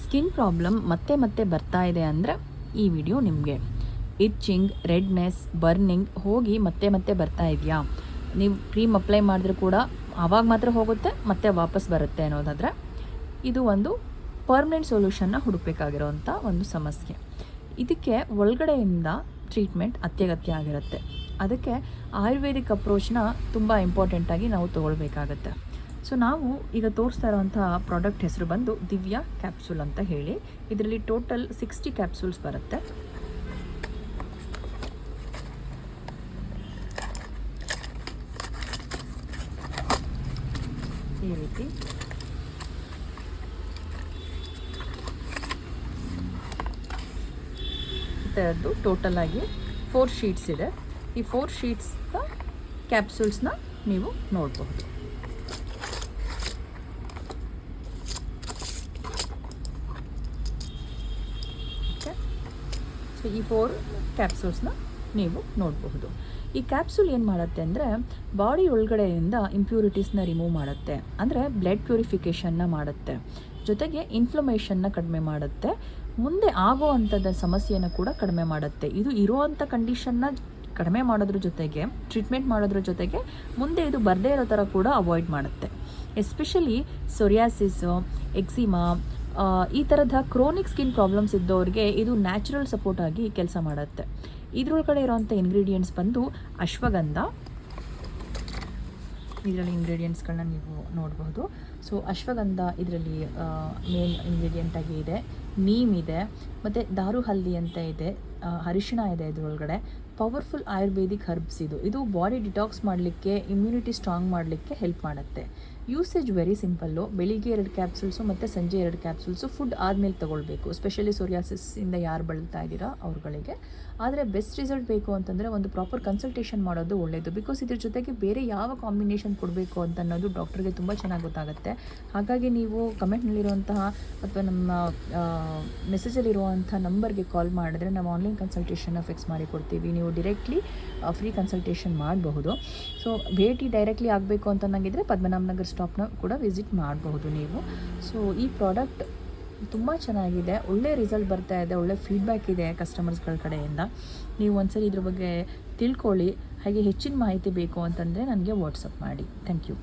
Skin problem ಮತ್ತೆ ಮತ್ತೆ ಬರ್ತಾ ಇದೆ ಅಂದರೆ ಈ ವಿಡಿಯೋ ನಿಮಗೆ. ಇಚ್ಚಿಂಗ್, ರೆಡ್ನೆಸ್, ಬರ್ನಿಂಗ್ ಹೋಗಿ ಮತ್ತೆ ಮತ್ತೆ ಬರ್ತಾ ಇದೆಯಾ, ನೀವು ಕ್ರೀಮ್ ಅಪ್ಲೈ ಮಾಡಿದ್ರೂ ಕೂಡ ಆವಾಗ ಮಾತ್ರ ಹೋಗುತ್ತೆ ಮತ್ತೆ ವಾಪಸ್ ಬರುತ್ತೆ ಅನ್ನೋದಾದರೆ ಇದು ಒಂದು ಪರ್ಮನೆಂಟ್ ಸೊಲ್ಯೂಷನ್ನ ಹುಡುಕಬೇಕಾಗಿರೋವಂಥ ಒಂದು ಸಮಸ್ಯೆ. ಇದಕ್ಕೆ ಒಳಗಡೆಯಿಂದ ಟ್ರೀಟ್ಮೆಂಟ್ ಅತ್ಯಗತ್ಯ ಆಗಿರುತ್ತೆ. ಅದಕ್ಕೆ ಆಯುರ್ವೇದಿಕ್ ಅಪ್ರೋಚ್ನ ತುಂಬ ಇಂಪಾರ್ಟೆಂಟಾಗಿ ನಾವು ತೊಗೊಳ್ಬೇಕಾಗತ್ತೆ. ಸೊ ನಾವು ಈಗ ತೋರಿಸ್ತಾ ಇರೋವಂಥ ಪ್ರಾಡಕ್ಟ್ ಹೆಸರು ಬಂದು ದಿವ್ಯಾ ಕ್ಯಾಪ್ಸೂಲ್ ಅಂತ ಹೇಳಿ. ಇದರಲ್ಲಿ ಟೋಟಲ್ 60 ಕ್ಯಾಪ್ಸೂಲ್ಸ್ ಬರುತ್ತೆ. ಈ ರೀತಿ ಇದರದ್ದು ಟೋಟಲ್ ಆಗಿ 4 ಶೀಟ್ಸ್ ಇದೆ. ಈ 4 ಶೀಟ್ಸ್ನ ಕ್ಯಾಪ್ಸೂಲ್ಸ್ನ ನೀವು ನೋಡಬಹುದು. ಸೊ ಈ 4 ಕ್ಯಾಪ್ಸೂಲ್ಸ್ನ ನೀವು ನೋಡಬಹುದು. ಈ ಕ್ಯಾಪ್ಸೂಲ್ ಏನು ಮಾಡುತ್ತೆ ಅಂದರೆ ಬಾಡಿ ಒಳಗಡೆಯಿಂದ ಇಂಪ್ಯೂರಿಟೀಸ್ನ ರಿಮೂವ್ ಮಾಡುತ್ತೆ, ಅಂದರೆ ಬ್ಲಡ್ ಪ್ಯೂರಿಫಿಕೇಷನ್ನ ಮಾಡುತ್ತೆ, ಜೊತೆಗೆ ಇನ್ಫ್ಲಮೇಷನ್ನ ಕಡಿಮೆ ಮಾಡುತ್ತೆ, ಮುಂದೆ ಆಗೋ ಅಂಥದ್ದು ಸಮಸ್ಯೆಯನ್ನು ಕೂಡ ಕಡಿಮೆ ಮಾಡುತ್ತೆ. ಇದು ಇರುವಂಥ ಕಂಡೀಷನ್ನ ಕಡಿಮೆ ಮಾಡೋದ್ರ ಜೊತೆಗೆ, ಟ್ರೀಟ್ಮೆಂಟ್ ಮಾಡೋದ್ರ ಜೊತೆಗೆ ಮುಂದೆ ಇದು ಬರದೇ ಇರೋ ಥರ ಕೂಡ ಅವಾಯ್ಡ್ ಮಾಡುತ್ತೆ. ಎಸ್ಪೆಷಲಿ ಸೊರಿಯಾಸಿಸು, ಎಕ್ಸಿಮಾ, ಈ ಥರದ ಕ್ರೋನಿಕ್ ಸ್ಕಿನ್ ಪ್ರಾಬ್ಲಮ್ಸ್ ಇದ್ದವ್ರಿಗೆ ಇದು ನ್ಯಾಚುರಲ್ ಸಪೋರ್ಟ್ ಆಗಿ ಕೆಲಸ ಮಾಡುತ್ತೆ. ಇದರೊಳಗಡೆ ಇರೋವಂಥ ಇಂಗ್ರೀಡಿಯೆಂಟ್ಸ್ ಬಂದು ಅಶ್ವಗಂಧ. ಇದರಲ್ಲಿ ಇಂಗ್ರೀಡಿಯೆಂಟ್ಸ್ಗಳನ್ನ ನೀವು ನೋಡಬಹುದು. ಸೊ ಅಶ್ವಗಂಧ ಇದರಲ್ಲಿ ಮೇನ್ ಇಂಗ್ರೀಡಿಯೆಂಟಾಗಿ ಇದೆ. ನೀಮ್ ಇದೆ, ಮತ್ತು ದಾರುಹಲ್ದಿ ಅಂತ ಇದೆ, ಅರಿಶಿಣ ಇದೆ ಇದರೊಳಗಡೆ. ಪವರ್ಫುಲ್ ಆಯುರ್ವೇದಿಕ್ ಹರ್ಬ್ಸ್ ಇದು ಬಾಡಿ ಡಿಟಾಕ್ಸ್ ಮಾಡಲಿಕ್ಕೆ, ಇಮ್ಯುನಿಟಿ ಸ್ಟ್ರಾಂಗ್ ಮಾಡಲಿಕ್ಕೆ ಹೆಲ್ಪ್ ಮಾಡುತ್ತೆ. Usage very simple. ಬೆಳಿಗ್ಗೆ 2 ಕ್ಯಾಪ್ಸೂಲ್ಸು ಮತ್ತು ಸಂಜೆ 2 ಕ್ಯಾಪ್ಸೂಲ್ಸು ಫುಡ್ ಆದಮೇಲೆ ತೊಗೊಳ್ಬೇಕು. ಸ್ಪೆಷಲಿ ಸೋರಿಯಾಸಿಸ್ಸಿಂದ ಯಾರು ಬಳಲ್ತಾ ಇದ್ದೀರಾ ಅವ್ರುಗಳಿಗೆ. ಆದರೆ ಬೆಸ್ಟ್ ರಿಸಲ್ಟ್ ಬೇಕು ಅಂತಂದರೆ ಒಂದು ಪ್ರಾಪರ್ ಕನ್ಸಲ್ಟೇಷನ್ ಮಾಡೋದು ಒಳ್ಳೆಯದು. ಬಿಕಾಸ್ ಇದ್ರ ಜೊತೆಗೆ ಬೇರೆ ಯಾವ ಕಾಂಬಿನೇಷನ್ ಕೊಡಬೇಕು ಅಂತ ಅನ್ನೋದು ಡಾಕ್ಟ್ರಿಗೆ ತುಂಬ ಚೆನ್ನಾಗಿ ಗೊತ್ತಾಗುತ್ತೆ. ಹಾಗಾಗಿ ನೀವು ಕಮೆಂಟ್ನಲ್ಲಿರುವಂತಹ ಅಥವಾ ನಮ್ಮ ಮೆಸೇಜಲ್ಲಿರುವಂಥ ನಂಬರ್ಗೆ ಕಾಲ್ ಮಾಡಿದ್ರೆ ನಾವು ಆನ್ಲೈನ್ ಕನ್ಸಲ್ಟೇಷನ್ನ ಫಿಕ್ಸ್ ಮಾಡಿ ಕೊಡ್ತೀವಿ. ನೀವು ಡೈರೆಕ್ಟ್ಲಿ ಫ್ರೀ ಕನ್ಸಲ್ಟೇಷನ್ ಮಾಡಬಹುದು. ಸೊ ಭೇಟಿ ಡೈರೆಕ್ಟ್ಲಿ ಆಗಬೇಕು ಅಂತ ನನಗಿದ್ರೆ ಪದ್ಮನಾಭ ನಗರ್ ಸ್ಟಾಪ್ನ ಕೂಡ ವಿಸಿಟ್ ಮಾಡಬಹುದು ನೀವು. ಸೊ ಈ ಪ್ರಾಡಕ್ಟ್ ತುಂಬ ಚೆನ್ನಾಗಿದೆ, ಒಳ್ಳೆ ರಿಸಲ್ಟ್ ಬರ್ತಾ ಇದೆ, ಒಳ್ಳೆ ಫೀಡ್ಬ್ಯಾಕ್ ಇದೆ ಕಸ್ಟಮರ್ಸ್ಗಳ ಕಡೆಯಿಂದ. ನೀವು ಒಂದ್ಸರಿ ಇದ್ರ ಬಗ್ಗೆ ತಿಳ್ಕೊಳ್ಳಿ. ಹಾಗೆ ಹೆಚ್ಚಿನ ಮಾಹಿತಿ ಬೇಕು ಅಂತಂದರೆ ನನಗೆ ವಾಟ್ಸಪ್ ಮಾಡಿ. Thank you.